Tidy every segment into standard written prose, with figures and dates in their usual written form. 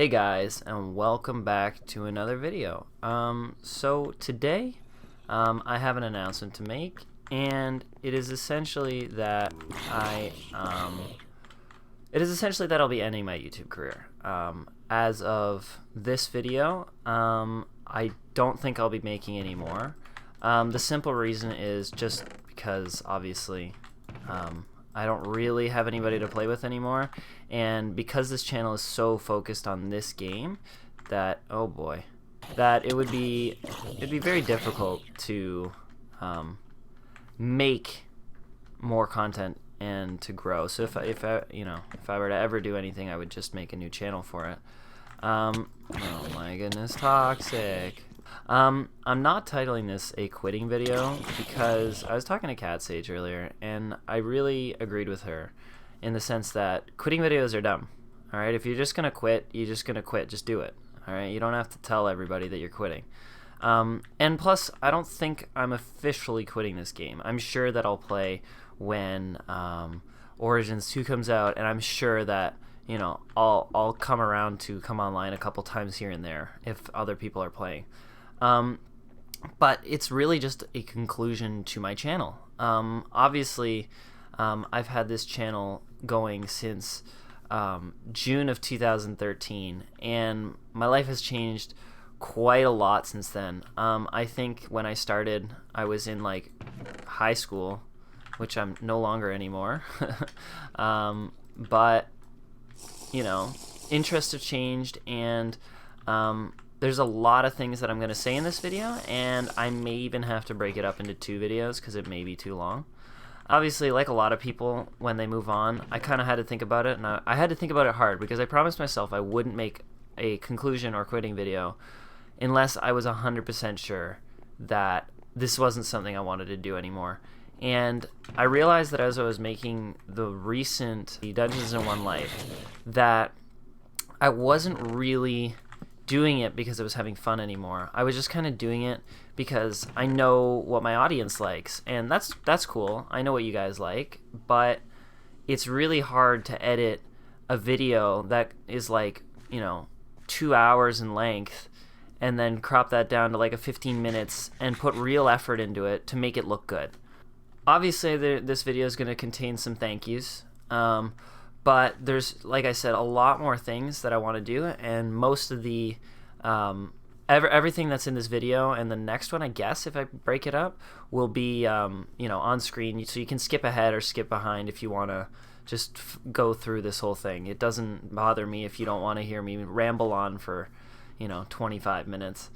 Hey guys, and welcome back to another video. So today, I have an announcement to make, and it is essentially that I'll be ending my YouTube career. As of this video, I don't think I'll be making any more. The simple reason is just because, obviously, I don't really have anybody to play with anymore, and because this channel is so focused on this game that, oh boy, that it'd be very difficult to make more content and to grow. So if I were to ever do anything, I would just make a new channel for it. Oh my goodness, toxic. I'm not titling this a quitting video because I was talking to Cat Sage earlier, and I really agreed with her in the sense that quitting videos are dumb. Alright, if you're just gonna quit, you're just gonna quit. Just do it. Alright, you don't have to tell everybody that you're quitting. And plus, I don't think I'm officially quitting this game. I'm sure that I'll play when Origins 2 comes out, and I'm sure that I'll come around to come online a couple times here and there if other people are playing. But it's really just a conclusion to my channel. Obviously, I've had this channel going since June of 2013, and my life has changed quite a lot since then. I think when I started, I was in like high school, which I'm no longer anymore. But interests have changed, and there's a lot of things that I'm going to say in this video, and I may even have to break it up into 2 videos because it may be too long. Obviously, like a lot of people, when they move on, I kind of had to think about it, and I had to think about it hard because I promised myself I wouldn't make a conclusion or quitting video unless I was 100% sure that this wasn't something I wanted to do anymore. And I realized that as I was making the recent Dungeons in One Life that I wasn't really doing it because I was having fun anymore. I was just kind of doing it because I know what my audience likes, and that's cool. I know what you guys like, but it's really hard to edit a video that is like 2 hours in length and then crop that down to like a 15 minutes and put real effort into it to make it look good. Obviously, this video is going to contain some thank yous, but there's, like I said, a lot more things that I want to do, and most of the everything that's in this video and the next one, I guess, if I break it up, will be on screen, so you can skip ahead or skip behind if you want to just go through this whole thing. It doesn't bother me if you don't want to hear me ramble on for 25 minutes,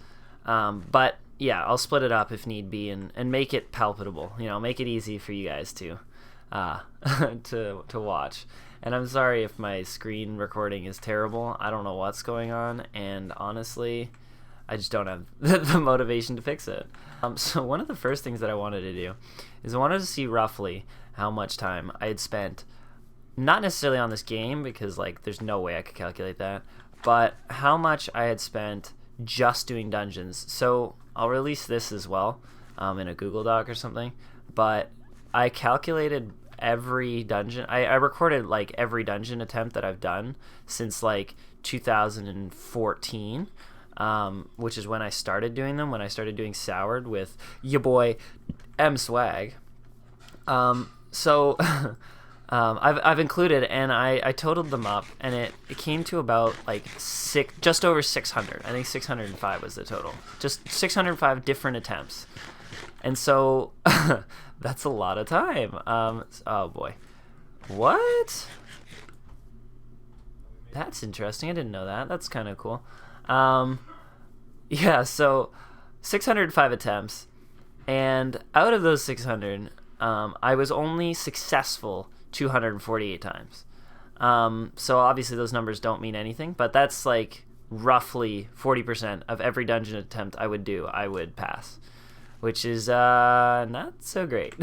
but yeah, I'll split it up if need be and make it palpable, make it easy for you guys to to watch. And I'm sorry if my screen recording is terrible. I don't know what's going on, and honestly, I just don't have the motivation to fix it. So one of the first things that I wanted to do is I wanted to see roughly how much time I had spent, not necessarily on this game, because there's no way I could calculate that, but how much I had spent just doing dungeons. So I'll release this as well in a Google Doc or something, but I calculated every dungeon. I recorded every dungeon attempt that I've done since 2014, which is when I started doing them, when I started doing Soured with ya boy M Swag. So I've included, and I totaled them up, and it came to about just over 600. I think 605 was the total. Just 605 different attempts. And so that's a lot of time. Oh boy. What? That's interesting. I didn't know that. That's kind of cool. Yeah, so 605 attempts, and out of those 600, I was only successful 248 times. So obviously those numbers don't mean anything, but that's roughly 40% of every dungeon attempt I would do, I would pass, which is not so great.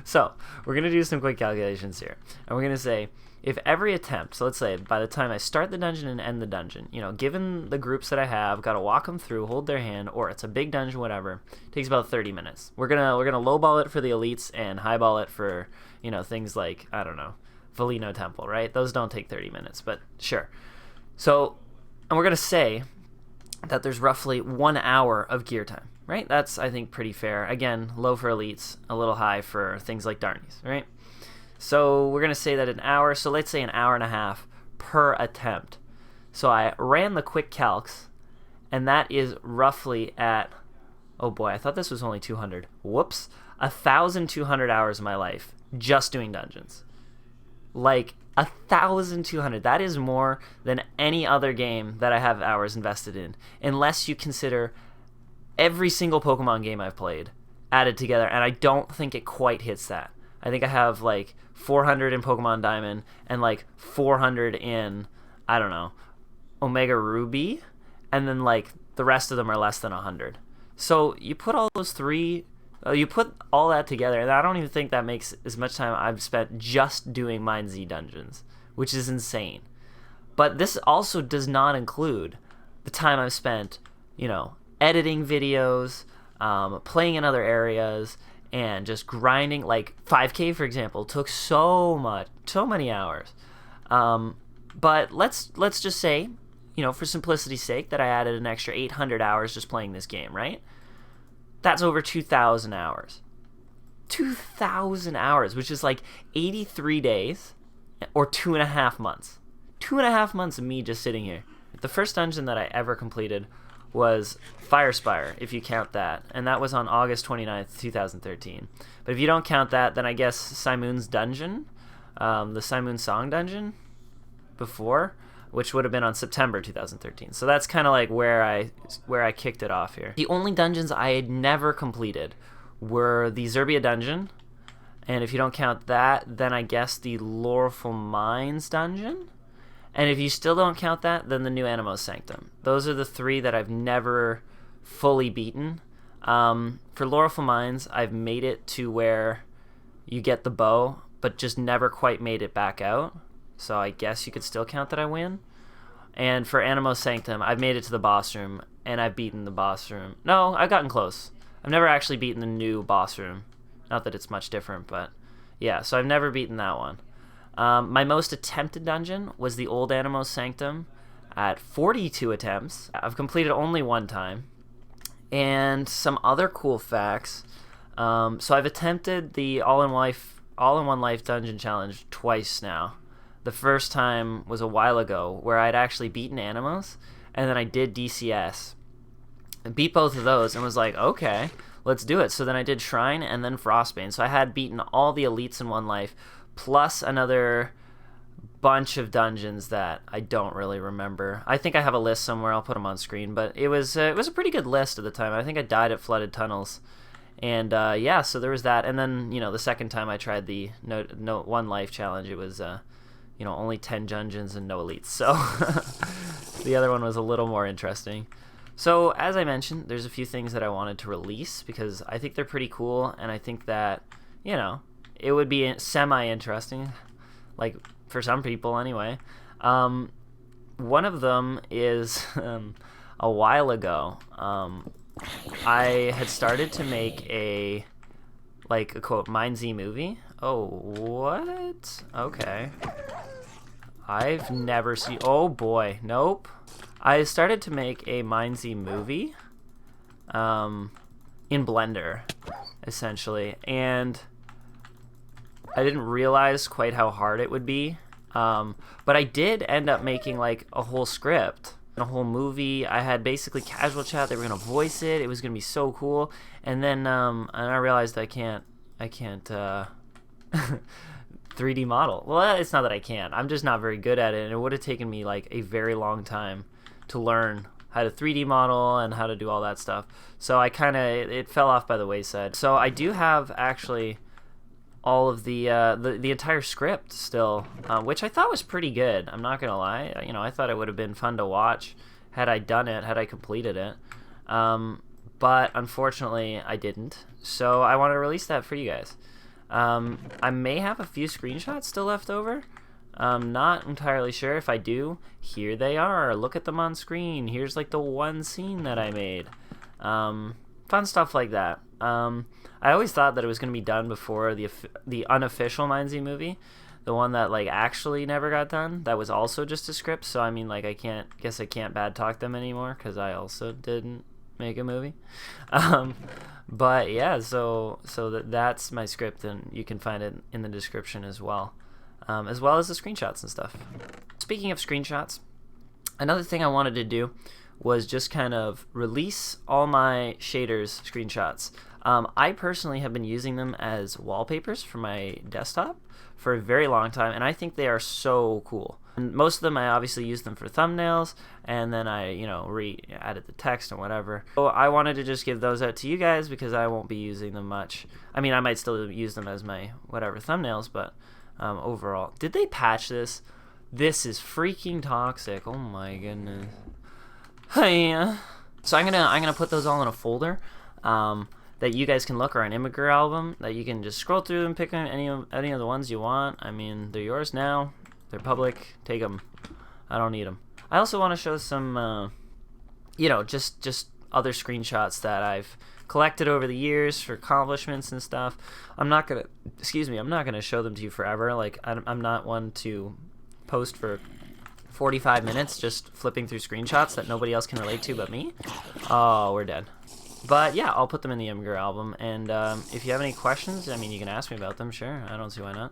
So we're gonna do some quick calculations here, and we're gonna say if every attempt, so let's say by the time I start the dungeon and end the dungeon, given the groups that I have, gotta walk them through, hold their hand, or it's a big dungeon, whatever, takes about 30 minutes. We're gonna lowball it for the elites and highball it for things like, I don't know, Valino Temple, right? Those don't take 30 minutes, but sure. So And we're going to say that there's roughly 1 hour of gear time, right? That's, I think, pretty fair. Again, low for elites, a little high for things like Darnies, right? So we're going to say that an hour, so let's say an hour and a half per attempt. So I ran the quick calcs, and that is roughly at, oh boy, I thought this was only 200. Whoops. 1,200 hours of my life just doing dungeons. Like, 1,200. That is more than any other game that I have hours invested in, unless you consider every single Pokemon game I've played added together, and I don't think it quite hits that. I think I have like 400 in Pokemon Diamond and like 400 in, I don't know, Omega Ruby, and then like the rest of them are less than 100. So you put all those three, you put all that together, and I don't even think that makes as much time I've spent just doing MineZ dungeons, which is insane. But this also does not include the time I've spent, you know, editing videos, playing in other areas, and just grinding. Like 5K, for example, took so many hours. But let's just say, you know, for simplicity's sake, that I added an extra 800 hours just playing this game, right? That's over 2,000 hours. 2,000 hours, which is like 83 days or 2.5 months. 2.5 months of me just sitting here. The first dungeon that I ever completed was Firespire, if you count that, and that was on August 29th, 2013. But if you don't count that, then I guess Simoon's dungeon, the Simoon Song dungeon before, which would have been on September 2013. So that's kind of like where I kicked it off here. The only dungeons I had never completed were the Zerbia dungeon, and if you don't count that, then I guess the Laurelful Mines dungeon. And if you still don't count that, then the new Anemo Sanctum. Those are the three that I've never fully beaten. For Laurelful Mines, I've made it to where you get the bow, but just never quite made it back out. So I guess you could still count that I win. And for Anemo Sanctum, I've made it to the boss room, and I've beaten the boss room. No, I've gotten close. I've never actually beaten the new boss room. Not that it's much different, but yeah, so I've never beaten that one. My most attempted dungeon was the old Anemo Sanctum at 42 attempts. I've completed only one time. And some other cool facts. So I've attempted the All-in-One Life dungeon challenge twice now. The first time was a while ago where I'd actually beaten Anemos, and then I did DCS. I beat both of those and was like, okay, let's do it. So then I did Shrine and then Frostbane. So I had beaten all the elites in one life, plus another bunch of dungeons that I don't really remember. I think I have a list somewhere. I'll put them on screen, but it was a pretty good list at the time. I think I died at Flooded Tunnels, and yeah, so there was that. And then, you know, the second time I tried the no one life challenge, it was you know, only 10 dungeons and no elites. So the other one was a little more interesting. So as I mentioned, there's a few things that I wanted to release because I think they're pretty cool, and I think that, you know, it would be semi-interesting, like for some people anyway. One of them is a while ago. I had started to make a quote MineZ Movie. Oh, what? Okay. I've never seen. Oh boy, nope. I started to make a MineZ Movie, in Blender, essentially, and I didn't realize quite how hard it would be, but I did end up making like a whole script, a whole movie. I had basically casual chat. They were gonna voice it. It was gonna be so cool, and then I realized I can't 3D model. Well, it's not that I can't. I'm just not very good at it, and it would have taken me like a very long time to learn how to 3D model and how to do all that stuff. So I kind of it fell off by the wayside. So I do have actually all of the entire script still, which I thought was pretty good. I'm not gonna lie. You know, I thought it would have been fun to watch had I done it, had I completed it. But unfortunately, I didn't. So I want to release that for you guys. I may have a few screenshots still left over. I'm not entirely sure. If I do, here they are. Look at them on screen. Here's like the one scene that I made. Fun stuff like that. I always thought that it was going to be done before the unofficial MineZ Movie. the one that like actually never got done, that was also just a script. So I mean, like, I can't bad talk them anymore because I also didn't make a movie. But yeah, so that's my script, and you can find it in the description as well as the screenshots and stuff. Speaking of screenshots, another thing I wanted to do was just kind of release all my shaders screenshots. I personally have been using them as wallpapers for my desktop for a very long time, and I think they are so cool. And most of them, I obviously use them for thumbnails, and then I, added the text and whatever. So I wanted to just give those out to you guys because I won't be using them much. I mean, I might still use them as my whatever thumbnails, but overall. Did they patch this? This is freaking toxic. Oh my goodness. Yeah. So I'm gonna put those all in a folder that you guys can look, or an Immigrant album that you can just scroll through and pick on any of the ones you want. I mean, they're yours now. They're public. Take them. I don't need them. I also want to show some, just other screenshots that I've collected over the years for accomplishments and stuff. I'm not gonna show them to you forever. Like, I'm not one to post for 45 minutes just flipping through screenshots that nobody else can relate to but me. Oh, we're dead. But yeah, I'll put them in the Immigrant album, and if you have any questions, I mean, you can ask me about them, sure. I don't see why not.